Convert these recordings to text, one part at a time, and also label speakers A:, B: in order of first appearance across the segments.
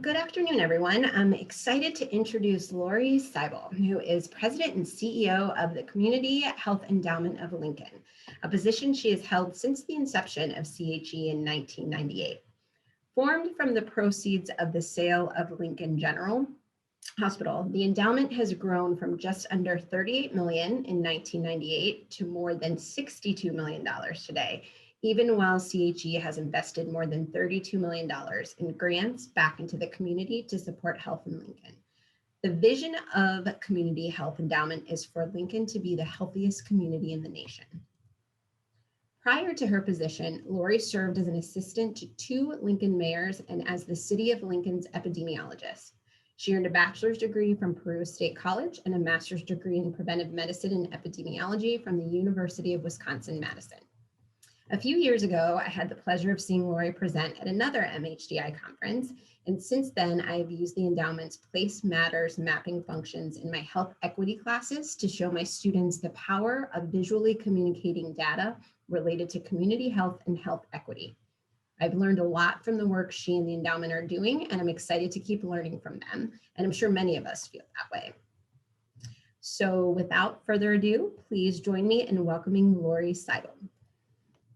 A: Good afternoon, everyone. I'm excited to introduce Lori Seibel, who is President and CEO of the Community Health Endowment of Lincoln, a position she has held since the inception of CHE in 1998. Formed from the proceeds of the sale of Lincoln General Hospital, the endowment has grown from just under $38 million in 1998 to more than $62 million today, even while CHE has invested more than $32 million in grants back into the community to support health in Lincoln. The vision of Community Health Endowment is for Lincoln to be the healthiest community in the nation. Prior to her position, Lori served as an assistant to 2 Lincoln mayors and as the City of Lincoln's epidemiologist. She earned a bachelor's degree from Peru State College and a master's degree in preventive medicine and epidemiology from the University of Wisconsin-Madison. A few years ago, I had the pleasure of seeing Lori present at another MHDI conference, and since then, I have used the endowment's Place Matters mapping functions in my health equity classes to show my students the power of visually communicating data related to community health and health equity. I've learned a lot from the work she and the endowment are doing, and I'm excited to keep learning from them, and I'm sure many of us feel that way. So without further ado, please join me in welcoming Lori Seibel.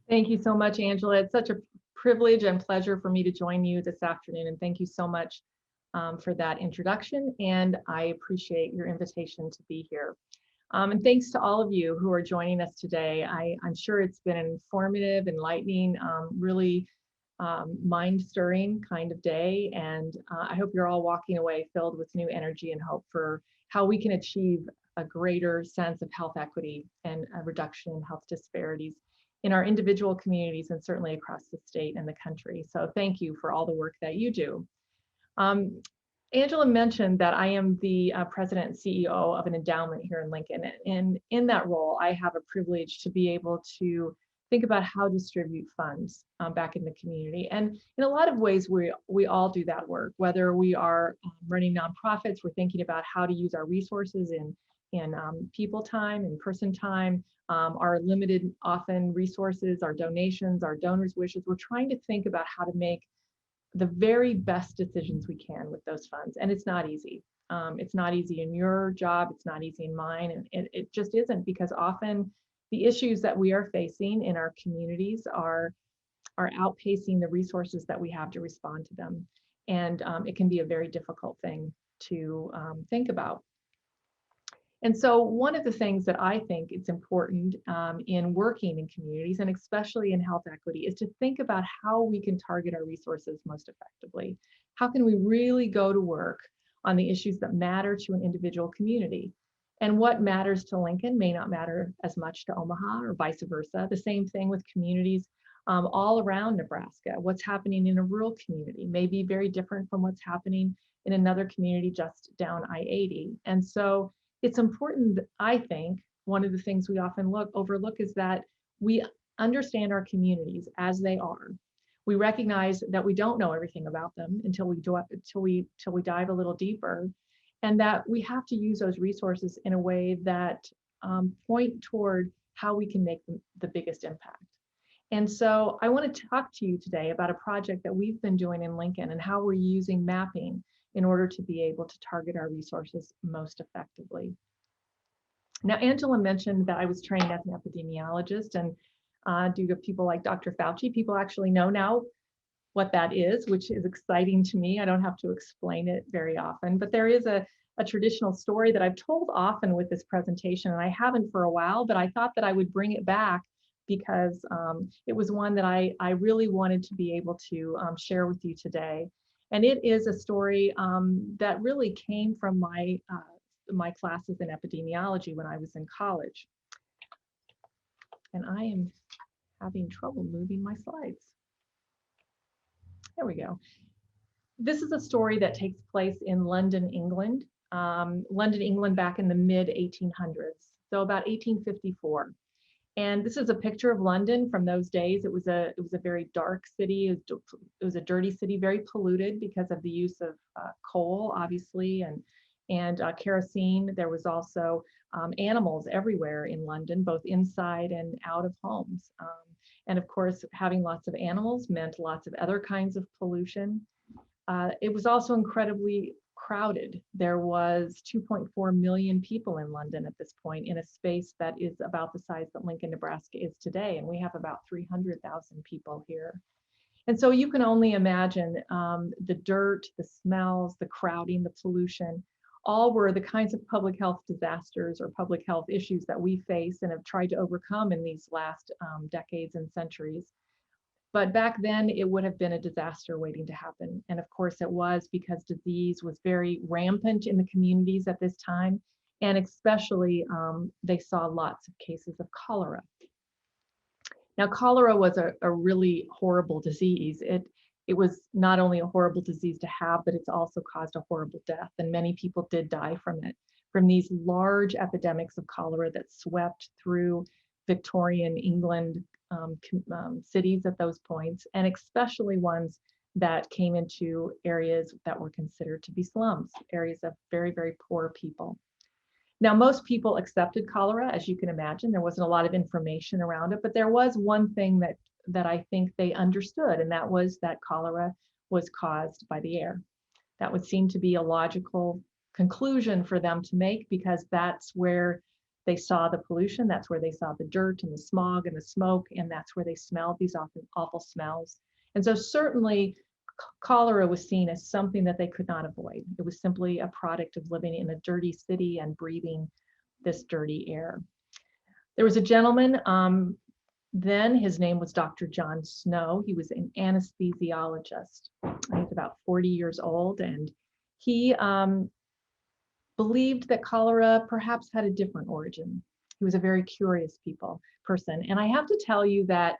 B: Thank you so much, Angela. It's such a privilege and pleasure for me to join you this afternoon, and thank you so much for that introduction, and I appreciate your invitation to be here. And thanks to all of you who are joining us today. I'm sure it's been an informative, enlightening, really mind-stirring kind of day, and I hope you're all walking away filled with new energy and hope for how we can achieve a greater sense of health equity and a reduction in health disparities in our individual communities and certainly across the state and the country. So thank you for all the work that you do. Angela mentioned that I am the president and CEO of an endowment here in Lincoln. And in that role, I have a privilege to be able to think about how to distribute funds back in the community. And in a lot of ways, we all do that work, whether we are running nonprofits, we're thinking about how to use our resources in people time, in person time, our limited often resources, our donations, our donors' wishes. We're trying to think about how to make the very best decisions we can with those funds. And it's not easy. It's not easy in your job. It's not easy in mine. And it just isn't, because often the issues that we are facing in our communities are outpacing the resources that we have to respond to them. And it can be a very difficult thing to think about. And so one of the things that I think it's important in working in communities, and especially in health equity, is to think about how we can target our resources most effectively. How can we really go to work on the issues that matter to an individual community? And what matters to Lincoln may not matter as much to Omaha, or vice versa. The same thing with communities all around Nebraska. What's happening in a rural community may be very different from what's happening in another community just down I-80. And so it's important, I think, one of the things we often overlook is that we understand our communities as they are. We recognize that we don't know everything about them until we dive a little deeper, and that we have to use those resources in a way that point toward how we can make the biggest impact. And so I want to talk to you today about a project that we've been doing in Lincoln and how we're using mapping in order to be able to target our resources most effectively. Now, Angela mentioned that I was trained as an epidemiologist, and due to people like Dr. Fauci, people actually know now what that is, which is exciting to me. I don't have to explain it very often, but there is a traditional story that I've told often with this presentation, and I haven't for a while, but I thought that I would bring it back because it was one that I really wanted to be able to share with you today. And it is a story that really came from my classes in epidemiology when I was in college. And I am having trouble moving my slides. There we go. This is a story that takes place in London, England. London, England back in the mid 1800s, so about 1854. And this is a picture of London from those days. It was a very dark city. It was a dirty city, very polluted because of the use of coal, obviously, and kerosene. There was also animals everywhere in London, both inside and out of homes. And of course, having lots of animals meant lots of other kinds of pollution. It was also incredibly crowded. There was 2.4 million people in London at this point, in a space that is about the size that Lincoln, Nebraska is today. And we have about 300,000 people here. And so you can only imagine the dirt, the smells, the crowding, the pollution, all were the kinds of public health disasters or public health issues that we face and have tried to overcome in these last decades and centuries. But back then, it would have been a disaster waiting to happen. And of course, it was, because disease was very rampant in the communities at this time. And especially, they saw lots of cases of cholera. Now, cholera was a really horrible disease. It was not only a horrible disease to have, but it's also caused a horrible death. And many people did die from it, from these large epidemics of cholera that swept through Victorian England cities at those points, and especially ones that came into areas that were considered to be slums, areas of very, very poor people. Now, most people accepted cholera, as you can imagine. There wasn't a lot of information around it, but there was one thing that I think they understood, and that was that cholera was caused by the air. That would seem to be a logical conclusion for them to make, because that's where they saw the pollution, that's where they saw the dirt and the smog and the smoke, and that's where they smelled these awful smells. And so certainly cholera was seen as something that they could not avoid. It was simply a product of living in a dirty city and breathing this dirty air. There was a gentleman, then his name was Dr. John Snow. He was an anesthesiologist. He's about 40 years old, and he believed that cholera perhaps had a different origin. He was a very curious person. And I have to tell you that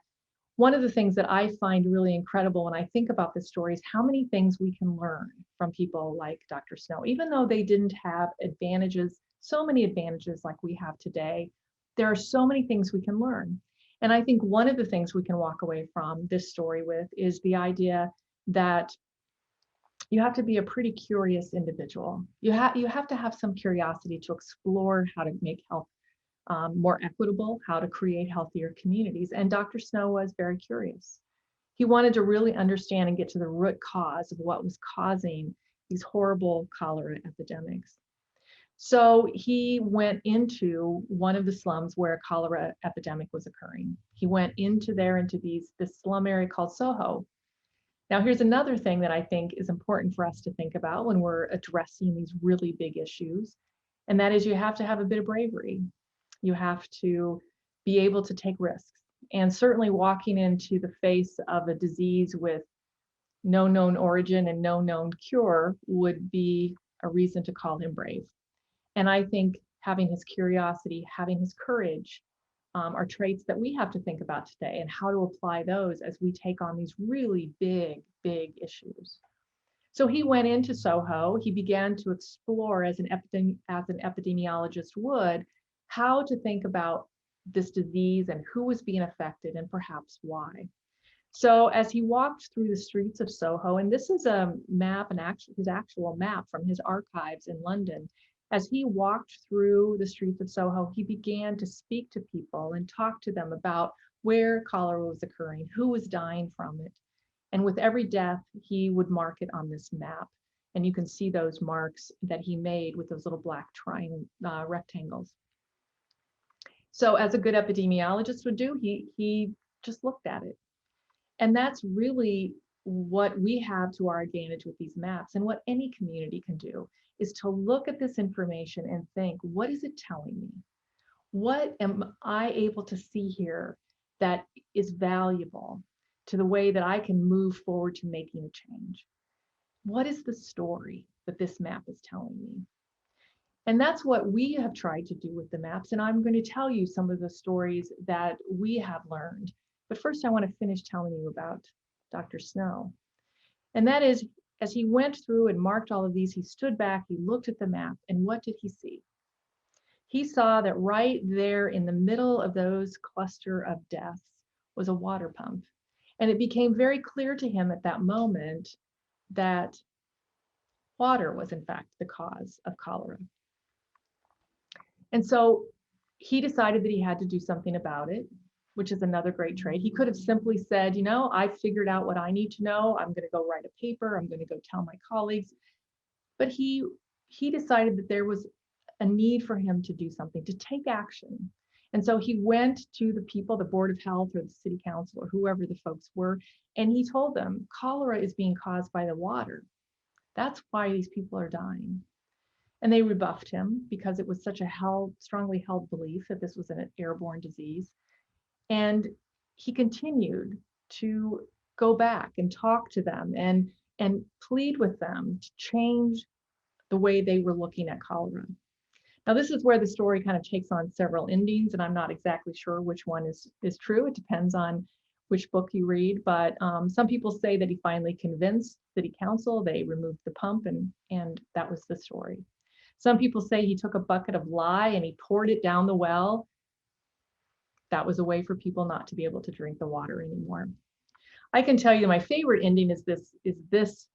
B: one of the things that I find really incredible when I think about this story is how many things we can learn from people like Dr. Snow. Even though they didn't have advantages, so many advantages like we have today, there are so many things we can learn. And I think one of the things we can walk away from this story with is the idea that you have to be a pretty curious individual. You have to have some curiosity to explore how to make health more equitable, how to create healthier communities. And Dr. Snow was very curious. He wanted to really understand and get to the root cause of what was causing these horrible cholera epidemics. So he went into one of the slums where a cholera epidemic was occurring. He went into this slum area called Soho. Now, here's another thing that I think is important for us to think about when we're addressing these really big issues, and that is you have to have a bit of bravery. You have to be able to take risks. And certainly walking into the face of a disease with no known origin and no known cure would be a reason to call him brave. And I think having his curiosity, having his courage, are traits that we have to think about today, and how to apply those as we take on these really big, big issues. So he went into Soho. He began to explore, as an epidemiologist would, how to think about this disease and who was being affected and perhaps why. So as he walked through the streets of Soho, and this is a map, his actual map from his archives in London, as he walked through the streets of Soho, he began to speak to people and talk to them about where cholera was occurring, who was dying from it. And with every death, he would mark it on this map. And you can see those marks that he made with those little black rectangles. So as a good epidemiologist would do, he just looked at it. And that's really what we have to our advantage with these maps, and what any community can do, is to look at this information and think, what is it telling me? What am I able to see here that is valuable to the way that I can move forward to making a change? What is the story that this map is telling me? And that's what we have tried to do with the maps. And I'm going to tell you some of the stories that we have learned. But first, I want to finish telling you about Dr. Snow. And that is, as he went through and marked all of these, he stood back, he looked at the map, and what did he see? He saw that right there in the middle of those cluster of deaths was a water pump. And it became very clear to him at that moment that water was in fact the cause of cholera. And so he decided that he had to do something about it. which is another great trait. He could have simply said, I figured out what I need to know. I'm going to go write a paper. I'm going to go tell my colleagues. But he decided that there was a need for him to do something, to take action. And so he went to the people, the Board of Health or the city council or whoever the folks were, and he told them, cholera is being caused by the water. That's why these people are dying. And they rebuffed him because it was such a strongly held belief that this was an airborne disease. And he continued to go back and talk to them and plead with them to change the way they were looking at cholera. Now, this is where the story kind of takes on several endings, and I'm not exactly sure which one is true. It depends on which book you read, but some people say that he finally convinced city council, they removed the pump, and that was the story. Some people say he took a bucket of lye and he poured it down the well. That was a way for people not to be able to drink the water anymore. I can tell you my favorite ending is this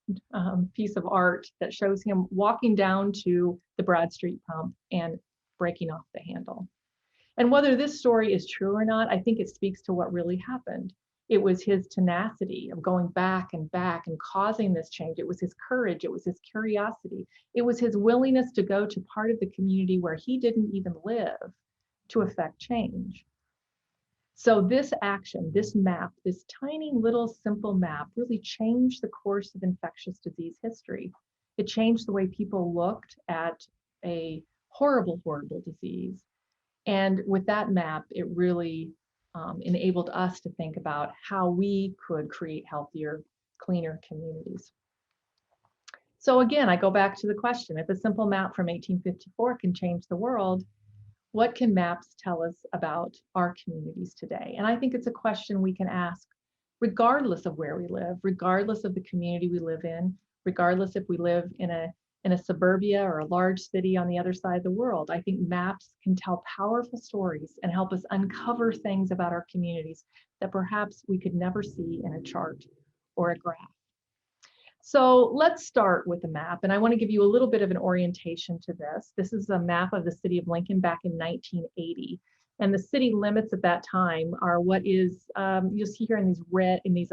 B: piece of art that shows him walking down to the Broad Street pump and breaking off the handle. And whether this story is true or not, I think it speaks to what really happened. It was his tenacity of going back and causing this change. It was his courage. It was his curiosity. It was his willingness to go to part of the community where he didn't even live to affect change. So this action, this map, this tiny little simple map really changed the course of infectious disease history. It changed the way people looked at a horrible, horrible disease. And with that map, it really enabled us to think about how we could create healthier, cleaner communities. So again, I go back to the question, if a simple map from 1854 can change the world, what can maps tell us about our communities today? And I think it's a question we can ask regardless of where we live, regardless of the community we live in, regardless if we live in a suburbia or a large city on the other side of the world. I think maps can tell powerful stories and help us uncover things about our communities that perhaps we could never see in a chart or a graph. So let's start with the map, and I want to give you a little bit of an orientation to this. This is a map of the city of Lincoln back in 1980, and the city limits at that time are what is you'll see here in these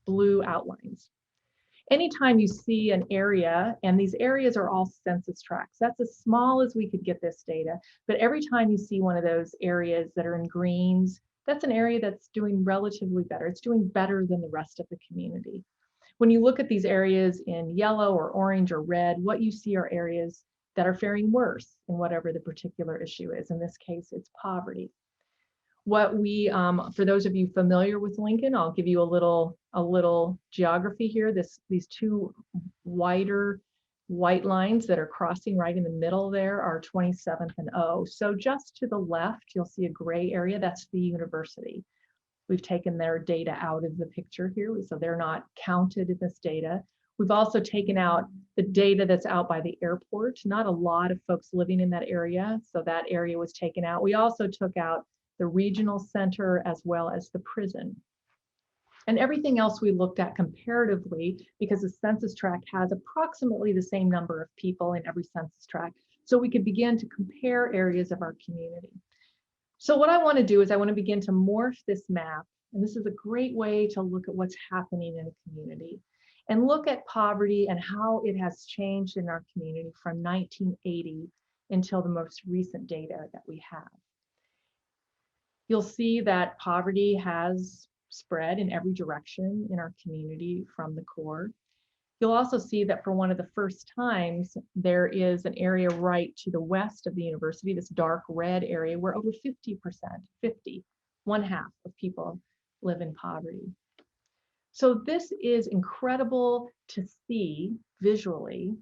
B: blue outlines. Anytime you see an area, and these areas are all census tracts, that's as small as we could get this data, but every time you see one of those areas that are in greens, that's an area that's doing relatively better. It's doing better than the rest of the community. When you look at these areas in yellow or orange or red, what you see are areas that are faring worse in whatever the particular issue is. In this case, it's poverty. What we, for those of you familiar with Lincoln, I'll give you a little geography here. These two wider white lines that are crossing right in the middle there are 27th and O. So just to the left, you'll see a gray area. That's the university. We've taken their data out of the picture here, so they're not counted in this data. We've also taken out the data that's out by the airport. Not a lot of folks living in that area, so that area was taken out. We also took out the regional center as well as the prison. And everything else we looked at comparatively, because the census tract has approximately the same number of people in every census tract, so we could begin to compare areas of our community. So what I want to do is I want to begin to morph this map, and this is a great way to look at what's happening in a community and look at poverty and how it has changed in our community from 1980 until the most recent data that we have. You'll see that poverty has spread in every direction in our community from the core. You'll also see that for one of the first times, there is an area right to the west of the university, this dark red area, where over 50%, 1/2 of people live in poverty. So this is incredible to see visually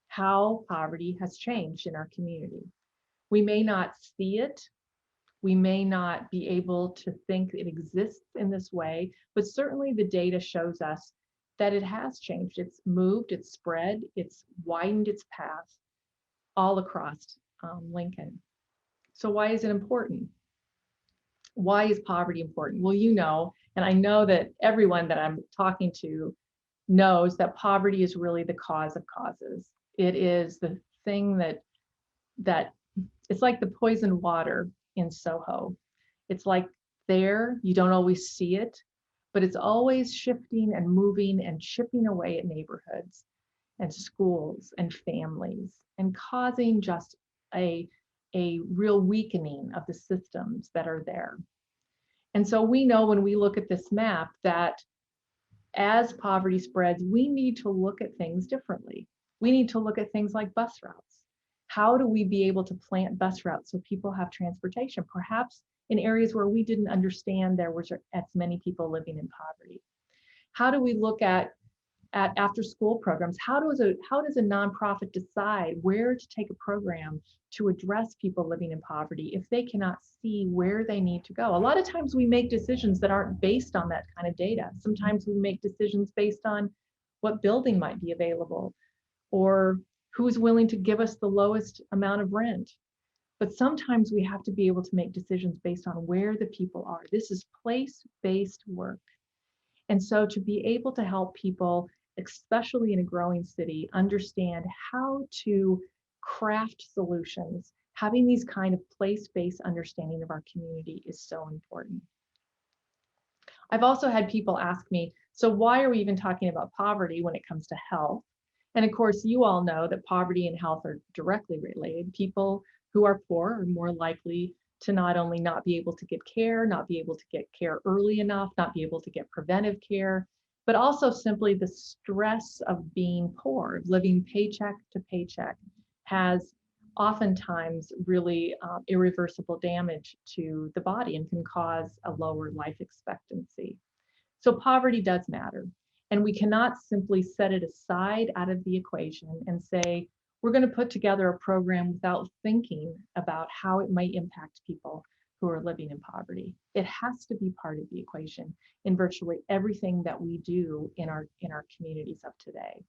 B: how poverty has changed in our community. We may not see it. We may not be able to think it exists in this way, but certainly the data shows us that it has changed. It's moved, it's spread, it's widened its path all across Lincoln. So why is it important? Why is poverty important? Well, you know, and I know that everyone that I'm talking to knows that poverty is really the cause of causes. It is the thing that it's like the poisoned water in Soho. It's like there. You don't always see it, but it's always shifting and moving and chipping away at neighborhoods and schools and families and causing just a real weakening of the systems that are there. And so we know when we look at this map that as poverty spreads, we need to look at things differently. We need to look at things like bus routes. How do we be able to plant bus routes so people have transportation, perhaps in areas where we didn't understand there was as many people living in poverty? How do we look at after school programs? How does a nonprofit decide where to take a program to address people living in poverty if they cannot see where they need to go? A lot of times we make decisions that aren't based on that kind of data. Sometimes we make decisions based on what building might be available or who's willing to give us the lowest amount of rent. But sometimes we have to be able to make decisions based on where the people are. This is place-based work. And so to be able to help people, especially in a growing city, understand how to craft solutions, having these kind of place-based understanding of our community is so important. I've also had people ask me, so why are we even talking about poverty when it comes to health? And of course, you all know that poverty and health are directly related. People who are poor are more likely to not only not be able to get care, not be able to get care early enough, not be able to get preventive care, but also simply the stress of being poor, living paycheck to paycheck, has oftentimes really irreversible damage to the body and can cause a lower life expectancy. So poverty does matter. And we cannot simply set it aside out of the equation and say, we're going to put together a program without thinking about how it might impact people who are living in poverty. It has to be part of the equation in virtually everything that we do in our communities of today.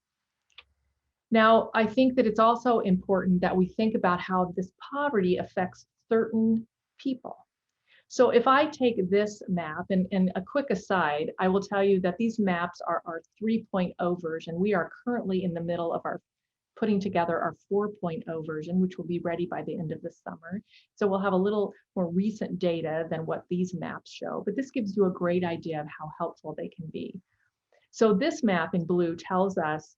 B: Now, I think that it's also important that we think about how this poverty affects certain people. So if I take this map, and a quick aside, I will tell you that these maps are our 3.0 version. We are currently in the middle of our putting together our 4.0 version, which will be ready by the end of the summer. So we'll have a little more recent data than what these maps show, but this gives you a great idea of how helpful they can be. So this map in blue tells us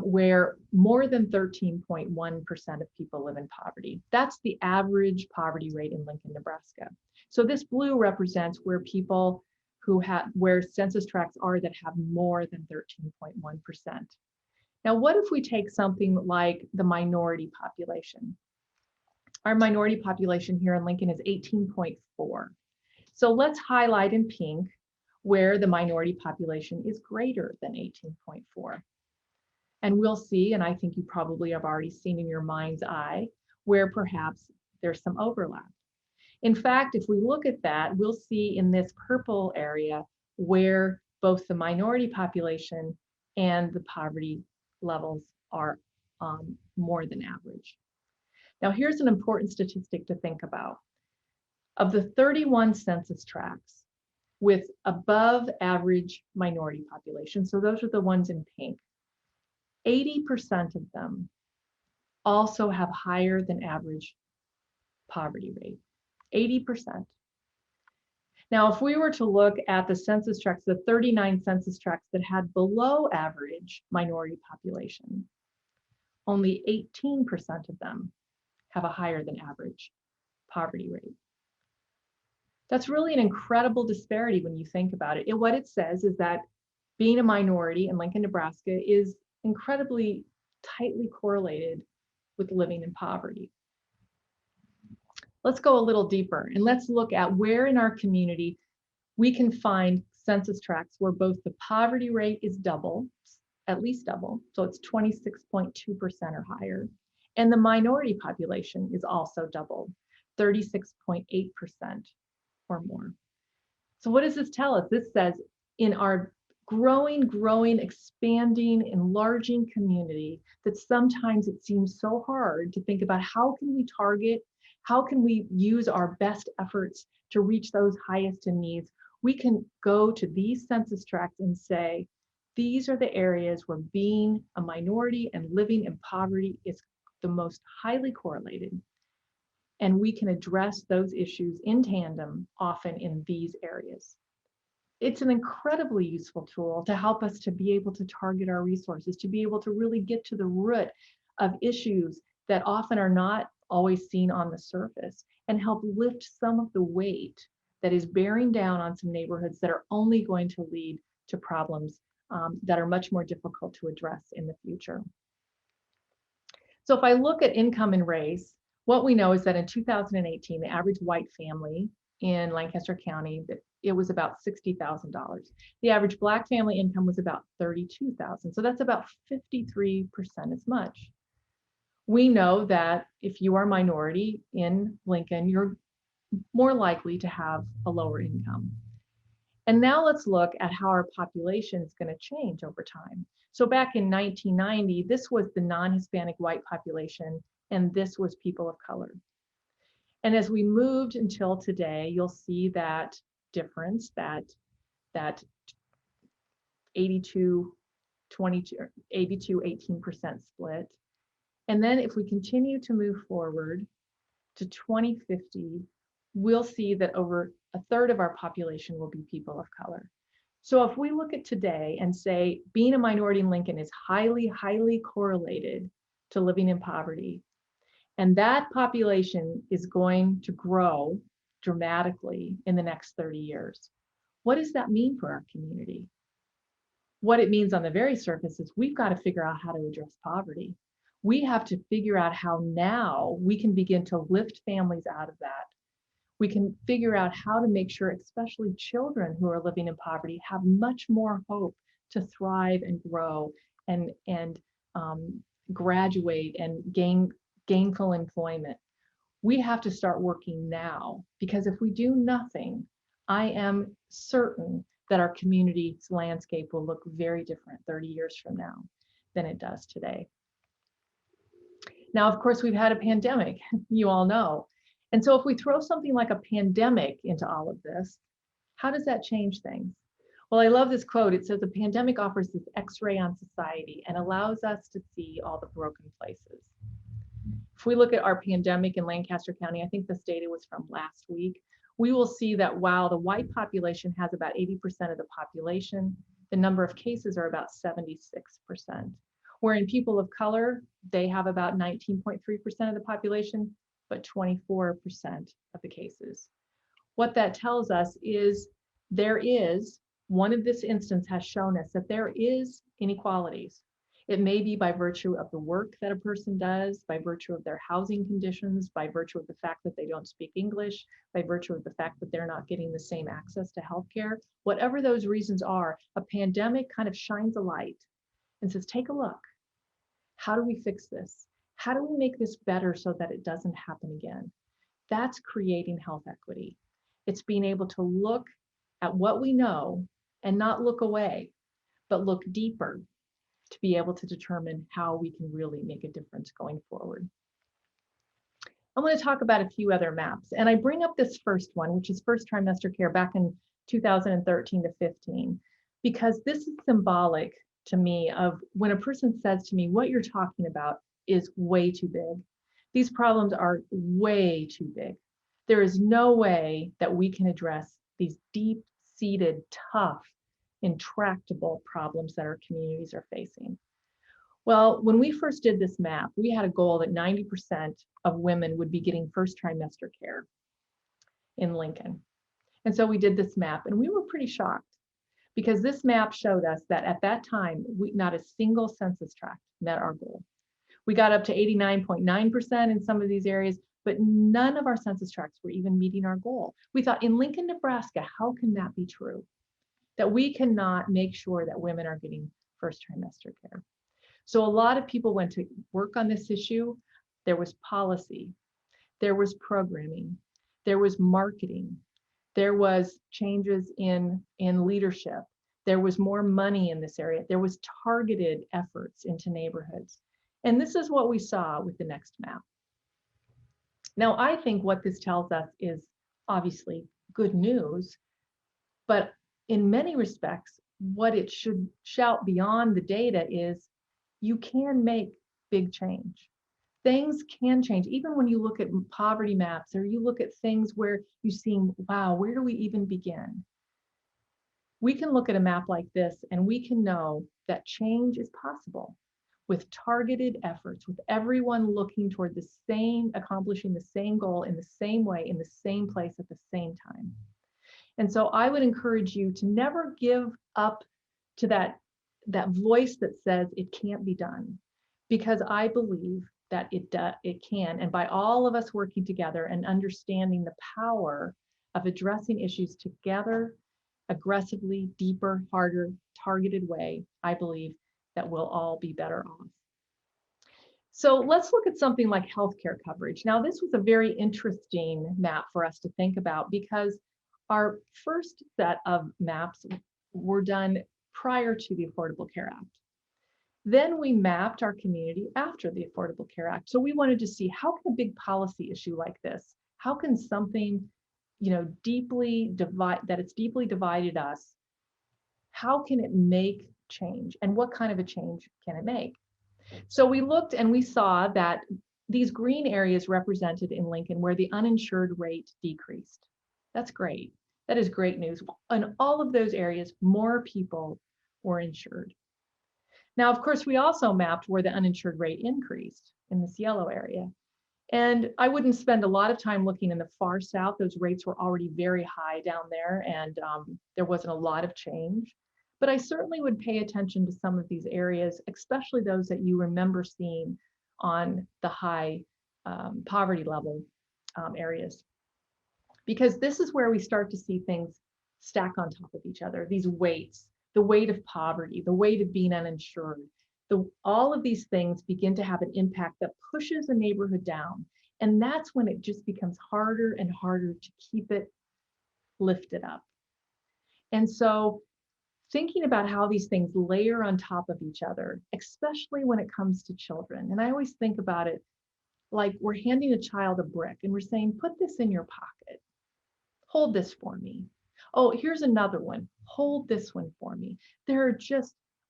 B: where more than 13.1% of people live in poverty. That's the average poverty rate in Lincoln, Nebraska. So this blue represents where people where census tracts are that have more than 13.1%. Now, what if we take something like the minority population? Our minority population here in Lincoln is 18.4. So let's highlight in pink where the minority population is greater than 18.4. And we'll see, and I think you probably have already seen in your mind's eye, where perhaps there's some overlap. In fact, if we look at that, we'll see in this purple area where both the minority population and the poverty levels are more than average. Now, here's an important statistic to think about. Of the 31 census tracts with above average minority population, so those are the ones in pink, 80% of them also have higher than average poverty rate, 80%. Now, if we were to look at the census tracts, the 39 census tracts that had below average minority population, only 18% of them have a higher than average poverty rate. That's really an incredible disparity when you think about it. And what it says is that being a minority in Lincoln, Nebraska is incredibly tightly correlated with living in poverty. Let's go a little deeper and let's look at where in our community we can find census tracts where both the poverty rate is double, at least double, so it's 26.2% or higher, and the minority population is also double, 36.8% or more. So what does this tell us? This says in our growing, expanding, enlarging community, that sometimes it seems so hard to think about how can we target, how can we use our best efforts to reach those highest in needs. We can go to these census tracts and say, these are the areas where being a minority and living in poverty is the most highly correlated. And we can address those issues in tandem, often in these areas. It's an incredibly useful tool to help us to be able to target our resources, to be able to really get to the root of issues that often are not always seen on the surface, and help lift some of the weight that is bearing down on some neighborhoods that are only going to lead to problems that are much more difficult to address in the future. So if I look at income and race, what we know is that in 2018, the average white family in Lancaster County, it was about $60,000. The average Black family income was about $32,000. So that's about 53% as much. We know that if you are a minority in Lincoln, you're more likely to have a lower income. And now let's look at how our population is going to change over time. So back in 1990, this was the non-Hispanic white population, and this was people of color. And as we moved until today, you'll see that difference, that 82, 22, 82, 18% split. And then if we continue to move forward to 2050, we'll see that over a third of our population will be people of color. So if we look at today and say being a minority in Lincoln is highly, highly correlated to living in poverty, and that population is going to grow dramatically in the next 30 years, what does that mean for our community? What it means on the very surface is we've got to figure out how to address poverty. We have to figure out how now we can begin to lift families out of that. We can figure out how to make sure, especially children who are living in poverty, have much more hope to thrive and grow and graduate and gain gainful employment. We have to start working now, because if we do nothing, I am certain that our community's landscape will look very different 30 years from now than it does today. Now, of course, we've had a pandemic, you all know. And so if we throw something like a pandemic into all of this, how does that change things? Well, I love this quote. It says, "The pandemic offers this X-ray on society and allows us to see all the broken places." If we look at our pandemic in Lancaster County, I think this data was from last week, we will see that while the white population has about 80% of the population, the number of cases are about 76%. Where in people of color, they have about 19.3% of the population, but 24% of the cases. What that tells us is one of this instance has shown us that there is inequalities. It may be by virtue of the work that a person does, by virtue of their housing conditions, by virtue of the fact that they don't speak English, by virtue of the fact that they're not getting the same access to healthcare. Whatever those reasons are, a pandemic kind of shines a light and says, take a look. How do we fix this? How do we make this better so that it doesn't happen again? That's creating health equity. It's being able to look at what we know and not look away, but look deeper to be able to determine how we can really make a difference going forward. I want to talk about a few other maps, and I bring up this first one, which is first trimester care back in 2013 to 15, because this is symbolic to me of when a person says to me, what you're talking about is way too big. These problems are way too big. There is no way that we can address these deep-seated, tough, intractable problems that our communities are facing. Well, when we first did this map, we had a goal that 90% of women would be getting first trimester care in Lincoln. And so we did this map, and we were pretty shocked because this map showed us that at that time, not a single census tract met our goal. We got up to 89.9% in some of these areas, but none of our census tracts were even meeting our goal. We thought, in Lincoln, Nebraska, how can that be true? That we cannot make sure that women are getting first trimester care. So a lot of people went to work on this issue. There was policy, there was programming, there was marketing, there was changes in leadership, there was more money in this area, there was targeted efforts into neighborhoods. And this is what we saw with the next map. Now, I think what this tells us is obviously good news, but in many respects, what it should shout beyond the data is you can make big change. things can change. Even when you look at poverty maps or you look at things where you see, wow, where do we even begin? We can look at a map like this and we can know that change is possible with targeted efforts, with everyone looking toward the same, accomplishing the same goal in the same way, in the same place at the same time. And so I would encourage you to never give up to that voice that says it can't be done, because I believe that it can. And by all of us working together and understanding the power of addressing issues together, aggressively, deeper, harder, targeted way, I believe that we'll all be better off. So let's look at something like healthcare coverage. Now, this was a very interesting map for us to think about because our first set of maps were done prior to the Affordable Care Act. Then we mapped our community after the Affordable Care Act. So we wanted to see, how can a big policy issue like this, how can something, deeply divided us, how can it make change, and what kind of a change can it make? So we looked and we saw that these green areas represented in Lincoln where the uninsured rate decreased. That's great. That is great news. In all of those areas, more people were insured. Now, of course, we also mapped where the uninsured rate increased in this yellow area. And I wouldn't spend a lot of time looking in the far south. Those rates were already very high down there, and there wasn't a lot of change. But I certainly would pay attention to some of these areas, especially those that you remember seeing on the high poverty level areas. Because this is where we start to see things stack on top of each other, these weights, the weight of poverty, the weight of being uninsured. All of these things begin to have an impact that pushes a neighborhood down. And that's when it just becomes harder and harder to keep it lifted up. And so thinking about how these things layer on top of each other, especially when it comes to children. And I always think about it like we're handing a child a brick and we're saying, put this in your pocket. Hold this for me. Oh, here's another one. Hold this one for me.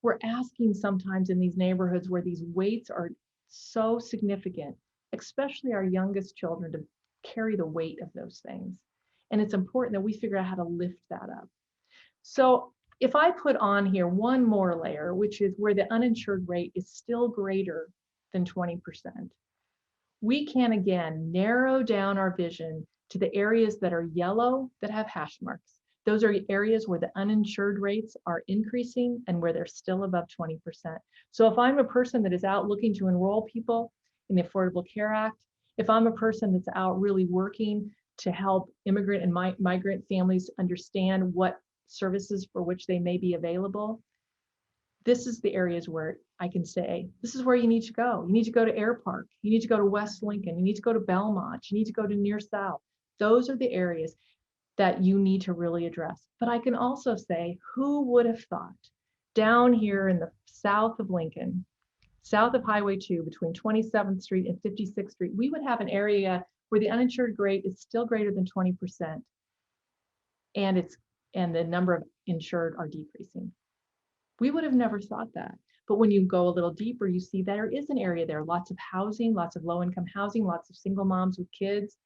B: We're asking sometimes in these neighborhoods where these weights are so significant, especially our youngest children, to carry the weight of those things. And it's important that we figure out how to lift that up. So if I put on here one more layer, which is where the uninsured rate is still greater than 20%, we can again narrow down our vision to the areas that are yellow that have hash marks. Those are areas where the uninsured rates are increasing and where they're still above 20%. So if I'm a person that is out looking to enroll people in the Affordable Care Act, if I'm a person that's out really working to help immigrant and migrant families understand what services for which they may be available, this is the areas where I can say, this is where you need to go. You need to go to Air Park. You need to go to West Lincoln. You need to go to Belmont. You need to go to Near South. Those are the areas that you need to really address. But I can also say, who would have thought down here in the south of Lincoln, south of Highway 2, between 27th Street and 56th Street, we would have an area where the uninsured rate is still greater than 20%, and the number of insured are decreasing. We would have never thought that. But when you go a little deeper, you see there is an area there, lots of housing, lots of low-income housing, lots of single moms with kids.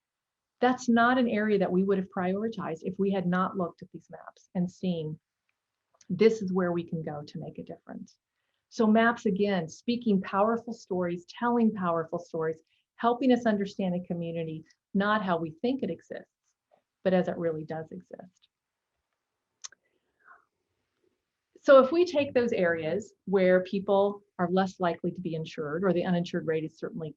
B: That's not an area that we would have prioritized if we had not looked at these maps and seen this is where we can go to make a difference. So maps, again, speaking powerful stories, telling powerful stories, helping us understand a community, not how we think it exists, but as it really does exist. So if we take those areas where people are less likely to be insured, or the uninsured rate is certainly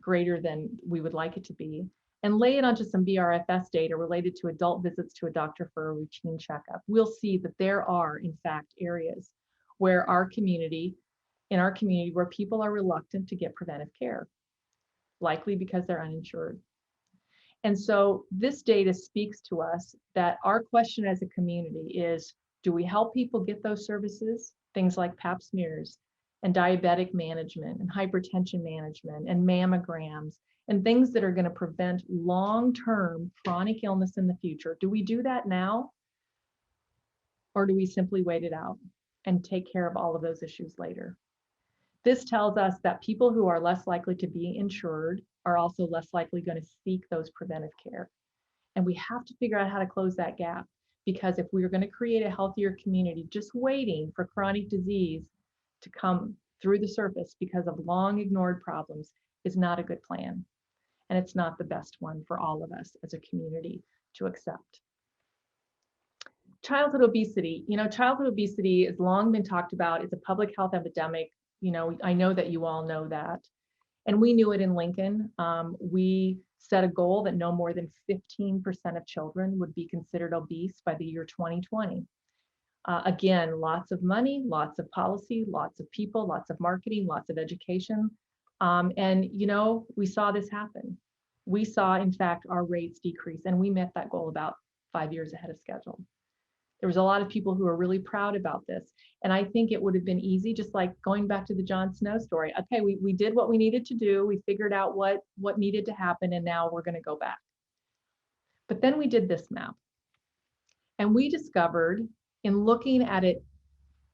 B: greater than we would like it to be, and lay it onto some BRFS data related to adult visits to a doctor for a routine checkup, we'll see that there are, in fact, areas where in our community, where people are reluctant to get preventive care, likely because they're uninsured. And so this data speaks to us that our question as a community is, do we help people get those services? Things like pap smears and diabetic management and hypertension management and mammograms and things that are going to prevent long-term chronic illness in the future. Do we do that now? Or do we simply wait it out and take care of all of those issues later? This tells us that people who are less likely to be insured are also less likely going to seek those preventive care. And we have to figure out how to close that gap, because if we're going to create a healthier community, just waiting for chronic disease to come through the surface because of long ignored problems is not a good plan. And it's not the best one for all of us as a community to accept. Childhood obesity. Childhood obesity has long been talked about. It's a public health epidemic. I know that you all know that. And we knew it in Lincoln. We set a goal that no more than 15% of children would be considered obese by the year 2020. Again, lots of money, lots of policy, lots of people, lots of marketing, lots of education. And we saw this happen. We saw, in fact, our rates decrease, and we met that goal about 5 years ahead of schedule. There was a lot of people who are really proud about this. And I think it would have been easy, just like going back to the Jon Snow story. Okay, we did what we needed to do. We figured out what needed to happen, and now we're going to go back. But then we did this map. And we discovered, in looking at it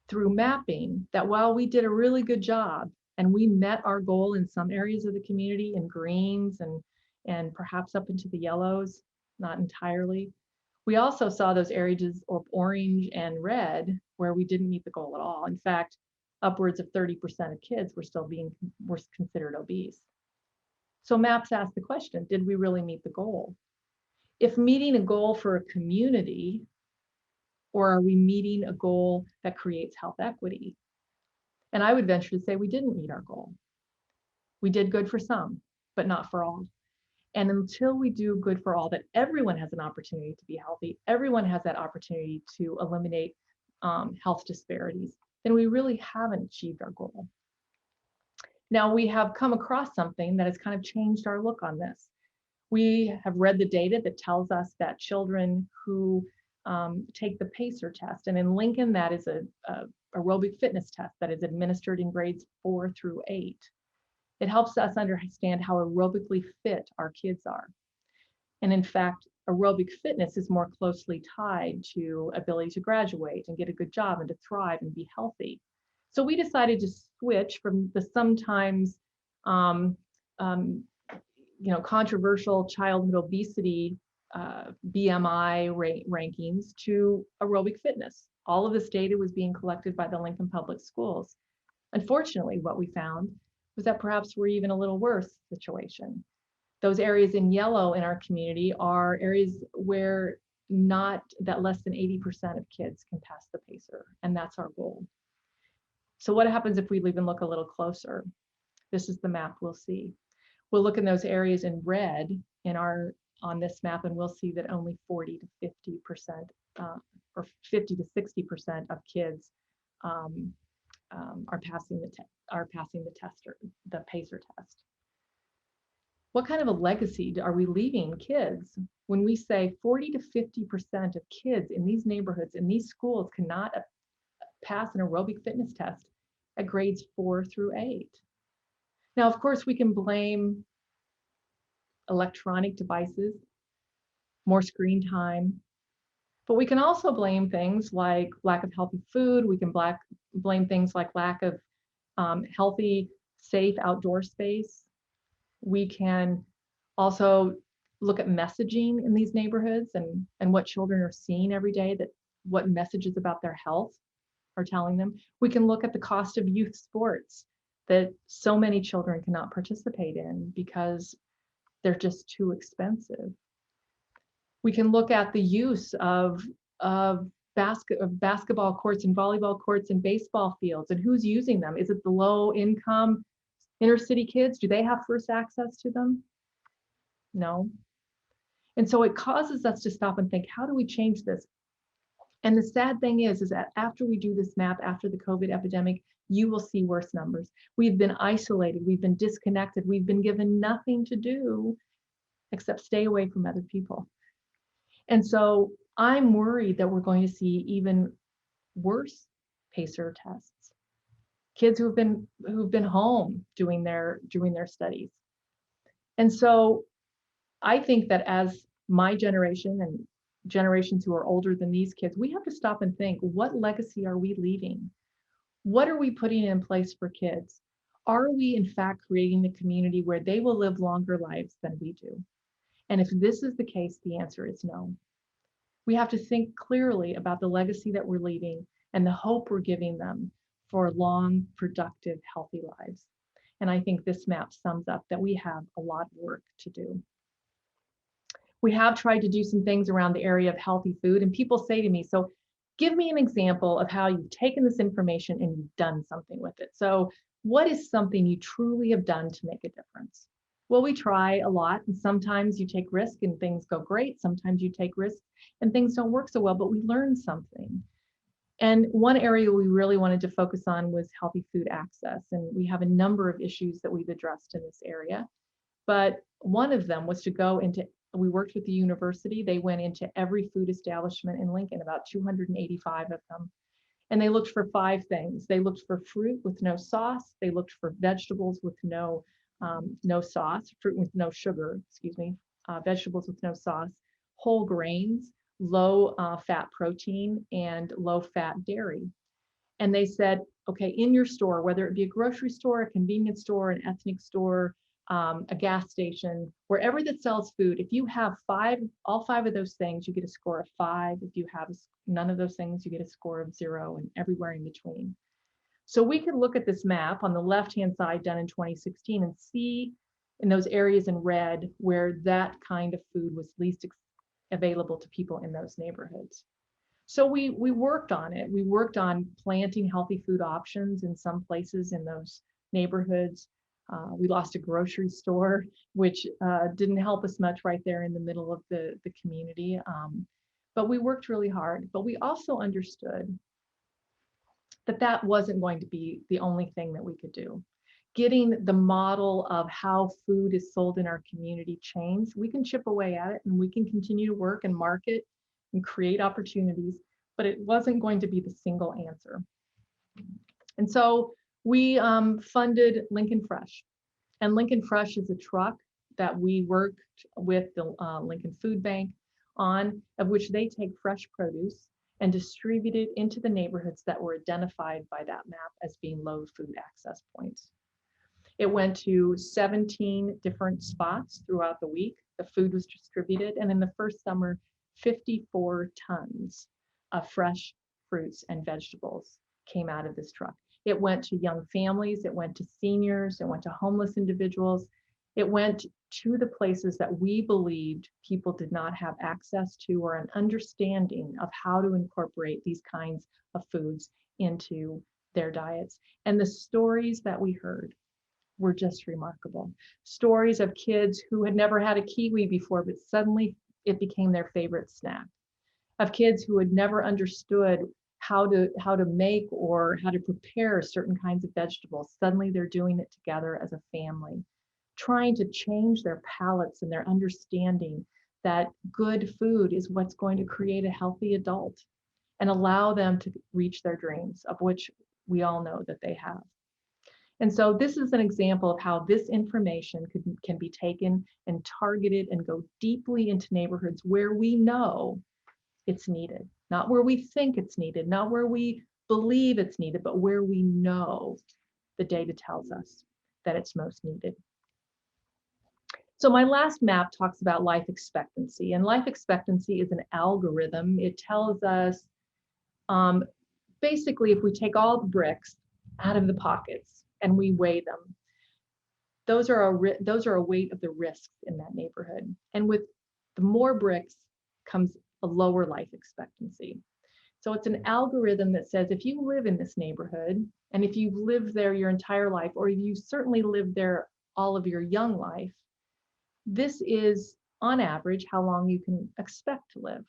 B: through mapping, that while we did a really good job and we met our goal in some areas of the community in greens and perhaps up into the yellows, not entirely, we also saw those areas of orange and red where we didn't meet the goal at all. In fact, upwards of 30% of kids were considered obese. So MAPS asked the question, did we really meet the goal? If meeting a goal for a community, or are we meeting a goal that creates health equity? And I would venture to say we didn't meet our goal. We did good for some, but not for all. And until we do good for all, that everyone has an opportunity to be healthy, everyone has that opportunity to eliminate health disparities, then we really haven't achieved our goal. Now, we have come across something that has kind of changed our look on this. We have read the data that tells us that children who take the PACER test, and in Lincoln, that is a aerobic fitness test that is administered in grades 4 through 8. It helps us understand how aerobically fit our kids are. And in fact, aerobic fitness is more closely tied to ability to graduate and get a good job and to thrive and be healthy. So we decided to switch from the sometimes controversial childhood obesity BMI rankings to aerobic fitness. All of this data was being collected by the Lincoln Public Schools. Unfortunately, what we found was that perhaps we're even a little worse situation. Those areas in yellow in our community are areas where less than 80% of kids can pass the PACER, and that's our goal. So what happens if we even look a little closer? This is the map we'll see. We'll look in those areas in red on this map, and we'll see that only 40 to 50% or 50 to 60% of kids are passing the PACER test. What kind of a legacy are we leaving kids when we say 40 to 50% of kids in these neighborhoods, in these schools, cannot pass an aerobic fitness test at grades 4 through 8? Now, of course, we can blame electronic devices, more screen time, but we can also blame things like lack of healthy food. We can blame things like lack of healthy, safe outdoor space. We can also look at messaging in these neighborhoods and what children are seeing every day, what messages about their health are telling them. We can look at the cost of youth sports that so many children cannot participate in because they're just too expensive. We can look at the use of basketball courts and volleyball courts and baseball fields, and who's using them. Is it the low income inner city kids? Do they have first access to them? No. And so it causes us to stop and think, how do we change this? And the sad thing is that after we do this map, after the COVID epidemic, you will see worse numbers. We've been isolated, we've been disconnected, we've been given nothing to do except stay away from other people. And so I'm worried that we're going to see even worse PACER tests. Kids who've been home doing their studies. And so I think that as my generation and generations who are older than these kids, we have to stop and think, what legacy are we leaving? What are we putting in place for kids? Are we in fact creating the community where they will live longer lives than we do? And if this is the case, the answer is no. We have to think clearly about the legacy that we're leaving and the hope we're giving them for long, productive, healthy lives. And I think this map sums up that we have a lot of work to do. We have tried to do some things around the area of healthy food, and people say to me, so give me an example of how you've taken this information and you've done something with it. So what is something you truly have done to make a difference? Well, we try a lot, and sometimes you take risk and things go great. Sometimes you take risks and things don't work so well, but we learn something. And one area we really wanted to focus on was healthy food access. And we have a number of issues that we've addressed in this area. But one of them was to go into, we worked with the university. They went into every food establishment in Lincoln, about 285 of them. And they looked for 5 things. They looked for fruit with no sauce. They looked for vegetables with no sauce, fruit with no sugar, vegetables with no sauce, whole grains, low fat protein, and low fat dairy. And they said, okay, in your store, whether it be a grocery store, a convenience store, an ethnic store, a gas station, wherever that sells food, if you have all 5 of those things, you get a score of 5. If you have none of those things, you get a score of 0, and everywhere in between. So we could look at this map on the left-hand side done in 2016 and see in those areas in red where that kind of food was least available to people in those neighborhoods. So we worked on it. We worked on planting healthy food options in some places in those neighborhoods. We lost a grocery store, which didn't help us much right there in the middle of the community. But we worked really hard. But we also understood that that wasn't going to be the only thing that we could do. Getting the model of how food is sold in our community changed, we can chip away at it and we can continue to work and market and create opportunities, but it wasn't going to be the single answer. And so we funded Lincoln Fresh. And Lincoln Fresh is a truck that we worked with the Lincoln Food Bank on, of which they take fresh produce and distribute it into the neighborhoods that were identified by that map as being low food access points. It went to 17 different spots throughout the week. The food was distributed, and in the first summer, 54 tons of fresh fruits and vegetables came out of this truck. It went to young families, it went to seniors, it went to homeless individuals. It went to the places that we believed people did not have access to or an understanding of how to incorporate these kinds of foods into their diets. And the stories that we heard were just remarkable. Stories of kids who had never had a kiwi before, but suddenly it became their favorite snack. Of kids who had never understood how to make or how to prepare certain kinds of vegetables. Suddenly they're doing it together as a family, trying to change their palates and their understanding that good food is what's going to create a healthy adult and allow them to reach their dreams, of which we all know that they have. And so this is an example of how this information can be taken and targeted and go deeply into neighborhoods where we know it's needed, not where we think it's needed, not where we believe it's needed, but where we know the data tells us that it's most needed. So my last map talks about life expectancy, and life expectancy is an algorithm. It tells us basically if we take all the bricks out of the pockets and we weigh them, those are a weight of the risks in that neighborhood. And with the more bricks comes a lower life expectancy. So it's an algorithm that says if you live in this neighborhood and if you've lived there your entire life, or you certainly lived there all of your young life, this is on average how long you can expect to live.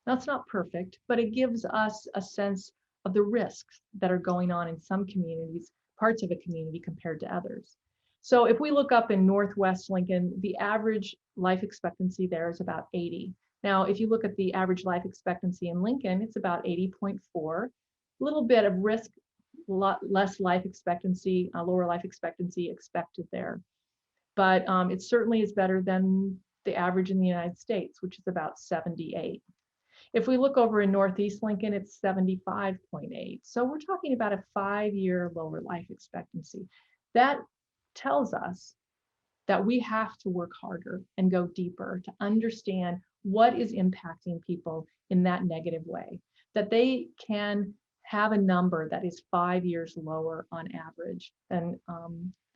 B: Now it's not perfect, but it gives us a sense of the risks that are going on in some communities, parts of a community compared to others. So if we look up in Northwest Lincoln, the average life expectancy there is about 80. Now, if you look at the average life expectancy in Lincoln, it's about 80.4. A little bit of risk, a lot less life expectancy, lower life expectancy expected there. But it certainly is better than the average in the United States, which is about 78. If we look over in Northeast Lincoln, it's 75.8. So we're talking about a 5-year lower life expectancy. That tells us that we have to work harder and go deeper to understand what is impacting people in that negative way, that they can have a number that is 5 years lower on average than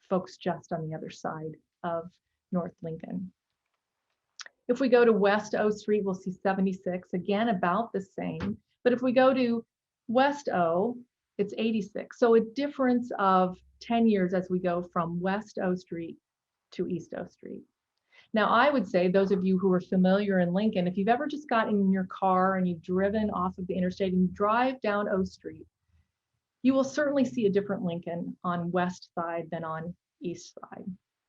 B: folks just on the other side of North Lincoln. If we go to West O Street, we'll see 76, again, about the same. But if we go to West O, it's 86. So a difference of 10 years as we go from West O Street to East O Street. Now, I would say those of you who are familiar in Lincoln, if you've ever just gotten in your car and you've driven off of the interstate and you drive down O Street, you will certainly see a different Lincoln on West side than on East side.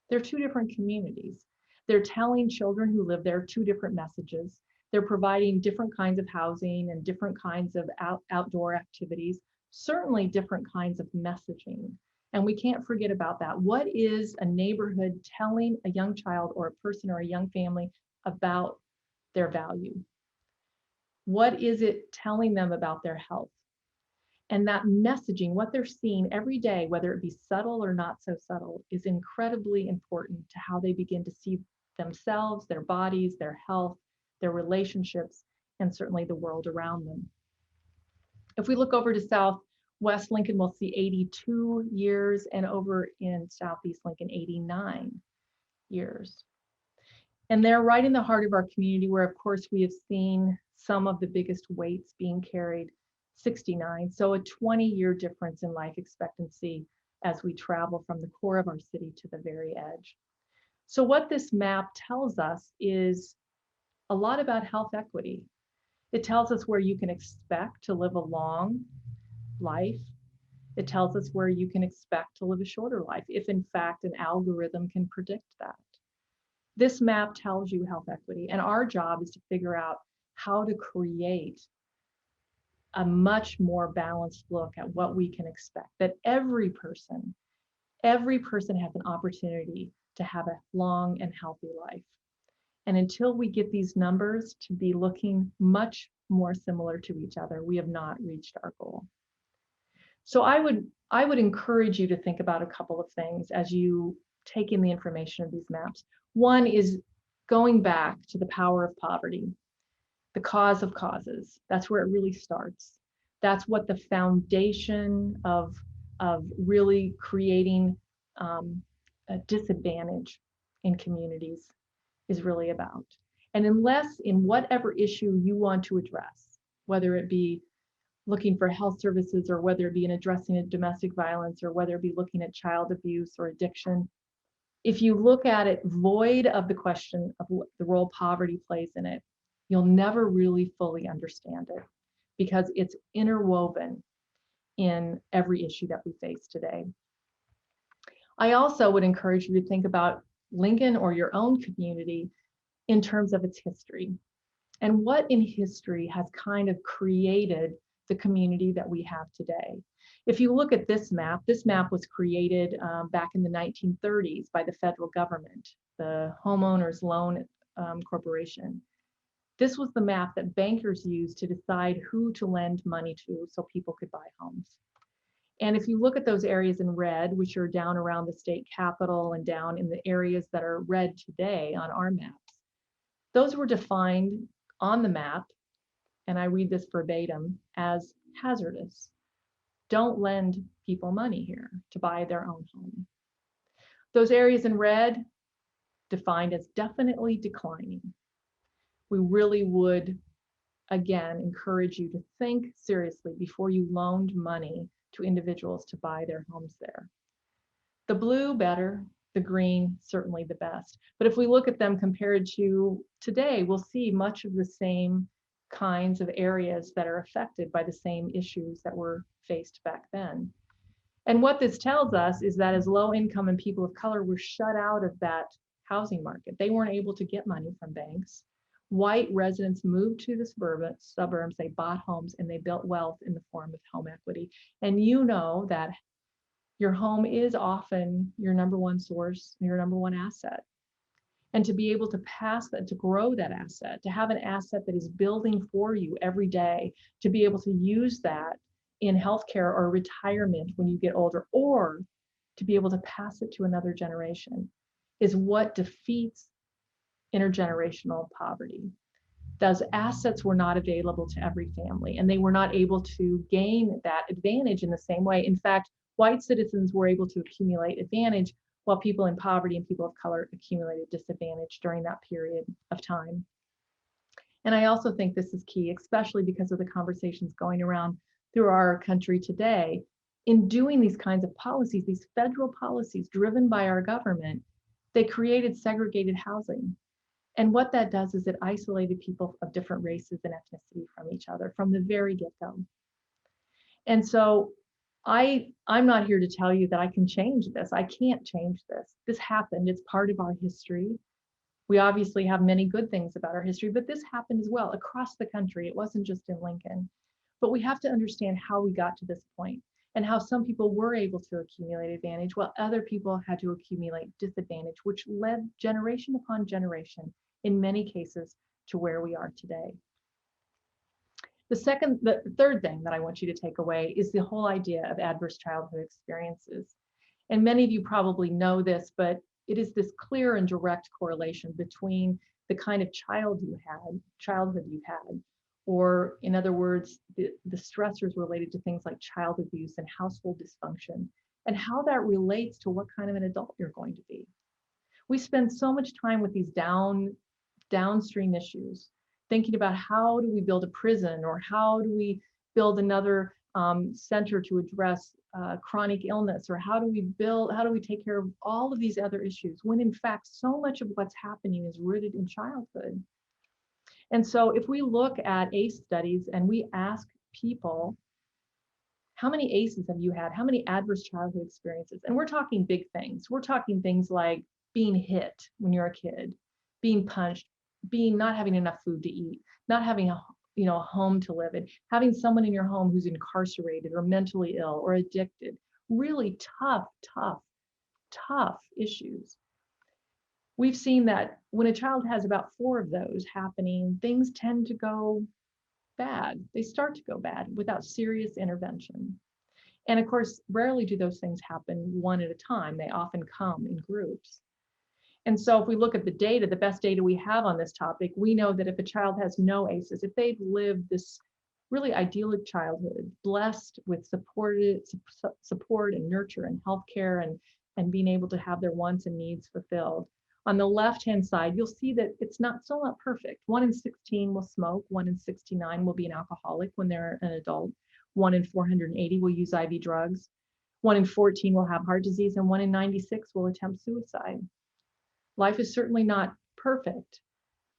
B: They're two different communities. They're telling children who live there two different messages. They're providing different kinds of housing and different kinds of outdoor activities, certainly different kinds of messaging. And we can't forget about that. What is a neighborhood telling a young child or a person or a young family about their value? What is it telling them about their health? And that messaging, what they're seeing every day, whether it be subtle or not so subtle, is incredibly important to how they begin to see themselves, their bodies, their health, their relationships, and certainly the world around them. If we look over to Southwest Lincoln, we'll see 82 years, and over in Southeast Lincoln, 89 years. And they're right in the heart of our community where, of course, we have seen some of the biggest weights being carried, 69. So a 20-year difference in life expectancy as we travel from the core of our city to the very edge. So what this map tells us is a lot about health equity. It tells us where you can expect to live a long life. It tells us where you can expect to live a shorter life, if in fact an algorithm can predict that. This map tells you health equity, and our job is to figure out how to create a much more balanced look at what we can expect, that every person has an opportunity to have a long and healthy life. And until we get these numbers to be looking much more similar to each other, we have not reached our goal. So I would encourage you to think about a couple of things as you take in the information of these maps. One is going back to the power of poverty, the cause of causes. That's where it really starts. That's what the foundation of really creating a disadvantage in communities is really about. And unless in whatever issue you want to address, whether it be looking for health services or whether it be in addressing domestic violence or whether it be looking at child abuse or addiction, if you look at it void of the question of the role poverty plays in it, you'll never really fully understand it because it's interwoven in every issue that we face today. I also would encourage you to think about Lincoln or your own community in terms of its history and what in history has kind of created the community that we have today. If you look at this map was created back in the 1930s by the federal government, the Homeowners Loan Corporation. This was the map that bankers used to decide who to lend money to so people could buy homes. And if you look at those areas in red, which are down around the state capitol and down in the areas that are red today on our maps, those were defined on the map, and I read this verbatim, as hazardous. Don't lend people money here to buy their own home. Those areas in red defined as definitely declining. We really would, again, encourage you to think seriously before you loaned money to individuals to buy their homes there. The blue, better. The green, certainly the best. But if we look at them compared to today, we'll see much of the same kinds of areas that are affected by the same issues that were faced back then. And what this tells us is that as low income and people of color were shut out of that housing market, they weren't able to get money from banks. White residents moved to the suburbs, they bought homes, and they built wealth in the form of home equity. And you know that your home is often your number one source, your number one asset. And to be able to pass that, to grow that asset, to have an asset that is building for you every day, to be able to use that in healthcare or retirement when you get older, or to be able to pass it to another generation is what defeats intergenerational poverty. Those assets were not available to every family, and they were not able to gain that advantage in the same way. In fact, white citizens were able to accumulate advantage while people in poverty and people of color accumulated disadvantage during that period of time. And I also think this is key, especially because of the conversations going around through our country today. In doing these kinds of policies, these federal policies driven by our government, they created segregated housing. And what that does is it isolated people of different races and ethnicity from each other from the very get-go. And so I'm not here to tell you that I can change this. I can't change this. This happened. It's part of our history. We obviously have many good things about our history, but this happened as well across the country. It wasn't just in Lincoln. But we have to understand how we got to this point and how some people were able to accumulate advantage while other people had to accumulate disadvantage, which led generation upon generation, in many cases, to where we are today. The third thing that I want you to take away is the whole idea of adverse childhood experiences. And many of you probably know this, but it is this clear and direct correlation between the kind of childhood you had, or in other words, the stressors related to things like child abuse and household dysfunction, and how that relates to what kind of an adult you're going to be. We spend so much time with these downstream issues, thinking about how do we build a prison, or how do we build another center to address chronic illness, or how do we take care of all of these other issues, when in fact so much of what's happening is rooted in childhood. And so if we look at ACE studies and we ask people, how many ACEs have you had? How many adverse childhood experiences? And we're talking big things. We're talking things like being hit when you're a kid, being punched, not having enough food to eat, not having a home to live in, having someone in your home who's incarcerated or mentally ill or addicted. Really tough issues. We've seen that when a child has about 4 of those happening, things tend to go bad. They start to go bad without serious intervention. And of course, rarely do those things happen one at a time. They often come in groups. And so if we look at the data, the best data we have on this topic, we know that if a child has no ACEs, if they've lived this really idyllic childhood, blessed with support and nurture and healthcare and being able to have their wants and needs fulfilled, on the left-hand side, you'll see that it's still not perfect. 1 in 16 will smoke, 1 in 69 will be an alcoholic when they're an adult, 1 in 480 will use IV drugs, 1 in 14 will have heart disease, and 1 in 96 will attempt suicide. Life is certainly not perfect.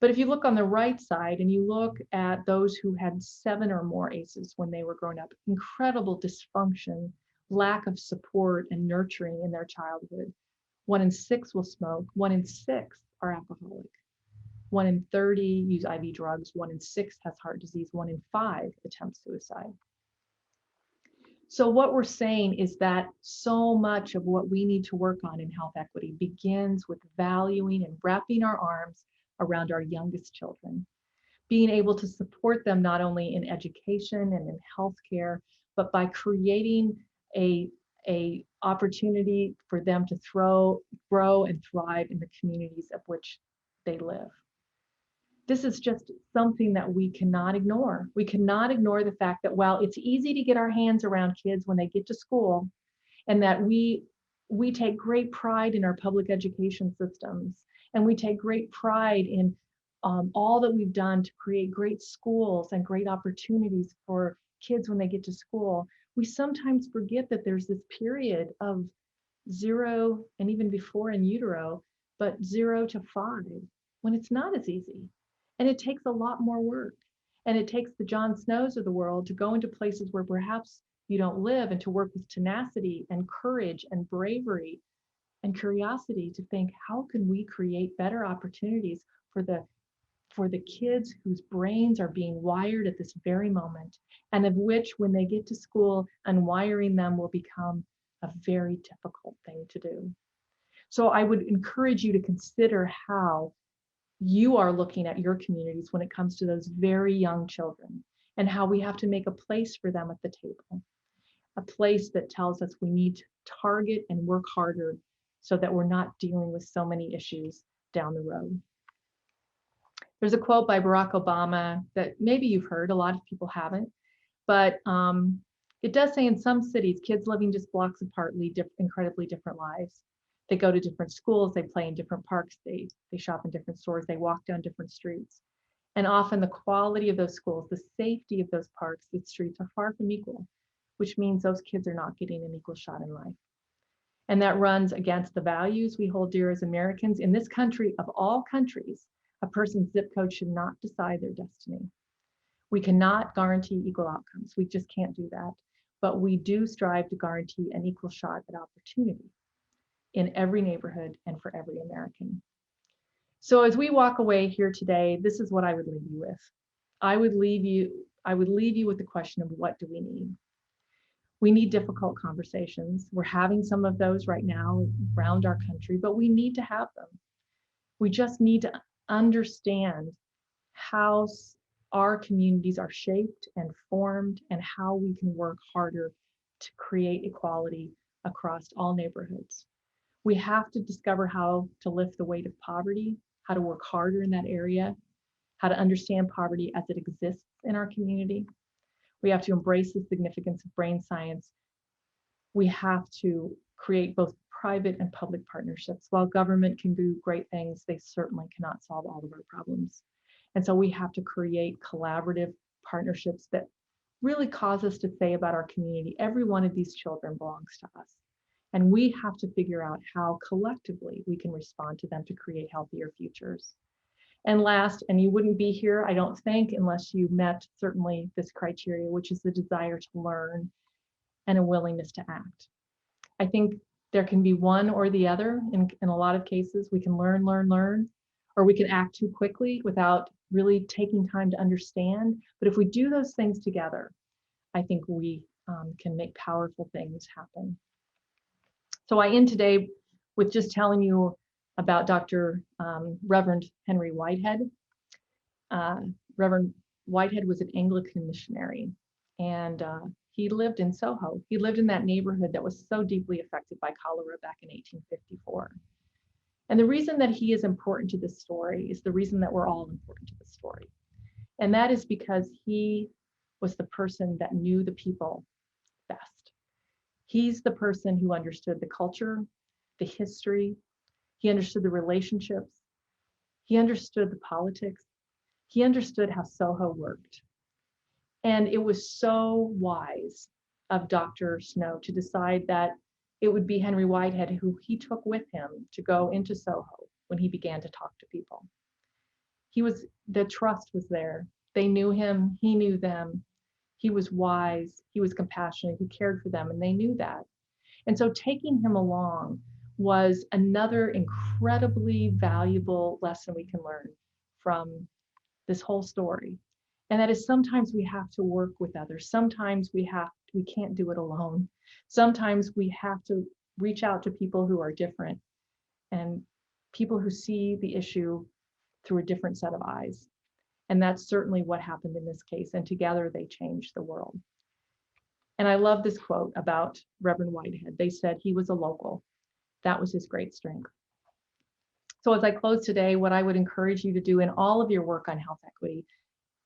B: But if you look on the right side and you look at those who had 7 or more ACEs when they were growing up, incredible dysfunction, lack of support and nurturing in their childhood. 1 in 6 will smoke, 1 in 6 are alcoholic, 1 in 30 use IV drugs, 1 in 6 has heart disease, 1 in 5 attempts suicide. So what we're saying is that so much of what we need to work on in health equity begins with valuing and wrapping our arms around our youngest children, being able to support them not only in education and in healthcare, but by creating a opportunity for them to grow and thrive in the communities of which they live. This is just something that we cannot ignore. We cannot ignore the fact that while it's easy to get our hands around kids when they get to school, and that we take great pride in our public education systems, and we take great pride in all that we've done to create great schools and great opportunities for kids when they get to school, we sometimes forget that there's this period of 0, and even before in utero, but 0 to 5, when it's not as easy. And it takes a lot more work. And it takes the Jon Snows of the world to go into places where perhaps you don't live, and to work with tenacity and courage and bravery and curiosity to think, how can we create better opportunities for the kids whose brains are being wired at this very moment, and of which, when they get to school, unwiring them will become a very difficult thing to do. So I would encourage you to consider how you are looking at your communities when it comes to those very young children, and how we have to make a place for them at the table. a place that tells us we need to target and work harder so that we're not dealing with so many issues down the road. There's a quote by Barack Obama that maybe you've heard, a lot of people haven't, but it does say in some cities, kids living just blocks apart lead incredibly different lives. They go to different schools, they play in different parks, they shop in different stores, they walk down different streets. And often the quality of those schools, the safety of those parks, the streets are far from equal, which means those kids are not getting an equal shot in life. And that runs against the values we hold dear as Americans. In this country, of all countries, a person's zip code should not decide their destiny. We cannot guarantee equal outcomes. We just can't do that. But we do strive to guarantee an equal shot at opportunity in every neighborhood and for every American. So as we walk away here today, this is what I would leave you with. I would leave you with the question of, what do we need? We need difficult conversations. We're having some of those right now around our country, but we need to have them. We just need to understand how our communities are shaped and formed and how we can work harder to create equality across all neighborhoods. We have to discover how to lift the weight of poverty, how to work harder in that area, how to understand poverty as it exists in our community. We have to embrace the significance of brain science. We have to create both private and public partnerships. While government can do great things, they certainly cannot solve all of our problems. And so we have to create collaborative partnerships that really cause us to say about our community, every one of these children belongs to us. And we have to figure out how collectively we can respond to them to create healthier futures. And last, and you wouldn't be here, I don't think, unless you met certainly this criteria, which is the desire to learn and a willingness to act. I think there can be one or the other in a lot of cases. We can learn, or we can act too quickly without really taking time to understand. But if we do those things together, I think we can make powerful things happen. So I end today with just telling you about Dr. Reverend Henry Whitehead. Reverend Whitehead was an Anglican missionary, and he lived in Soho. He lived in that neighborhood that was so deeply affected by cholera back in 1854. And the reason that he is important to this story is the reason that we're all important to this story. And that is because he was the person that knew the people best. He's the person who understood the culture, the history. He understood the relationships. He understood the politics. He understood how Soho worked. And it was so wise of Dr. Snow to decide that it would be Henry Whitehead who he took with him to go into Soho when he began to talk to people. The trust was there. They knew him, he knew them. He was wise, he was compassionate, he cared for them, and they knew that. And so taking him along was another incredibly valuable lesson we can learn from this whole story. And that is, sometimes we have to work with others. Sometimes we can't do it alone. Sometimes we have to reach out to people who are different and people who see the issue through a different set of eyes. And that's certainly what happened in this case. And together they changed the world. And I love this quote about Reverend Whitehead. They said he was a local. That was his great strength. So as I close today, what I would encourage you to do in all of your work on health equity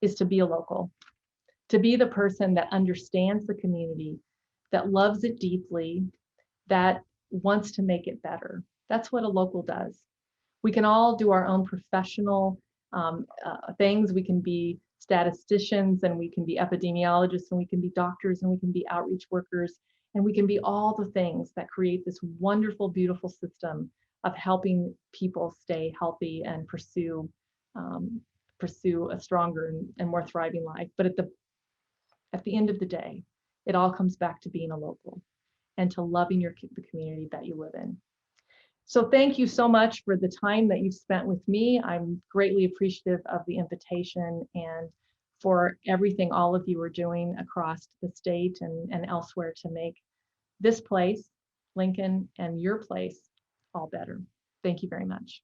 B: is to be a local, to be the person that understands the community, that loves it deeply, that wants to make it better. That's what a local does. We can all do our own professional things. We can be statisticians, and we can be epidemiologists, and we can be doctors, and we can be outreach workers, and we can be all the things that create this wonderful, beautiful system of helping people stay healthy and pursue a stronger and more thriving life. But at the end of the day, it all comes back to being a local and to loving the community that you live in. So thank you so much for the time that you've spent with me. I'm greatly appreciative of the invitation and for everything all of you are doing across the state and elsewhere to make this place, Lincoln, and your place all better. Thank you very much.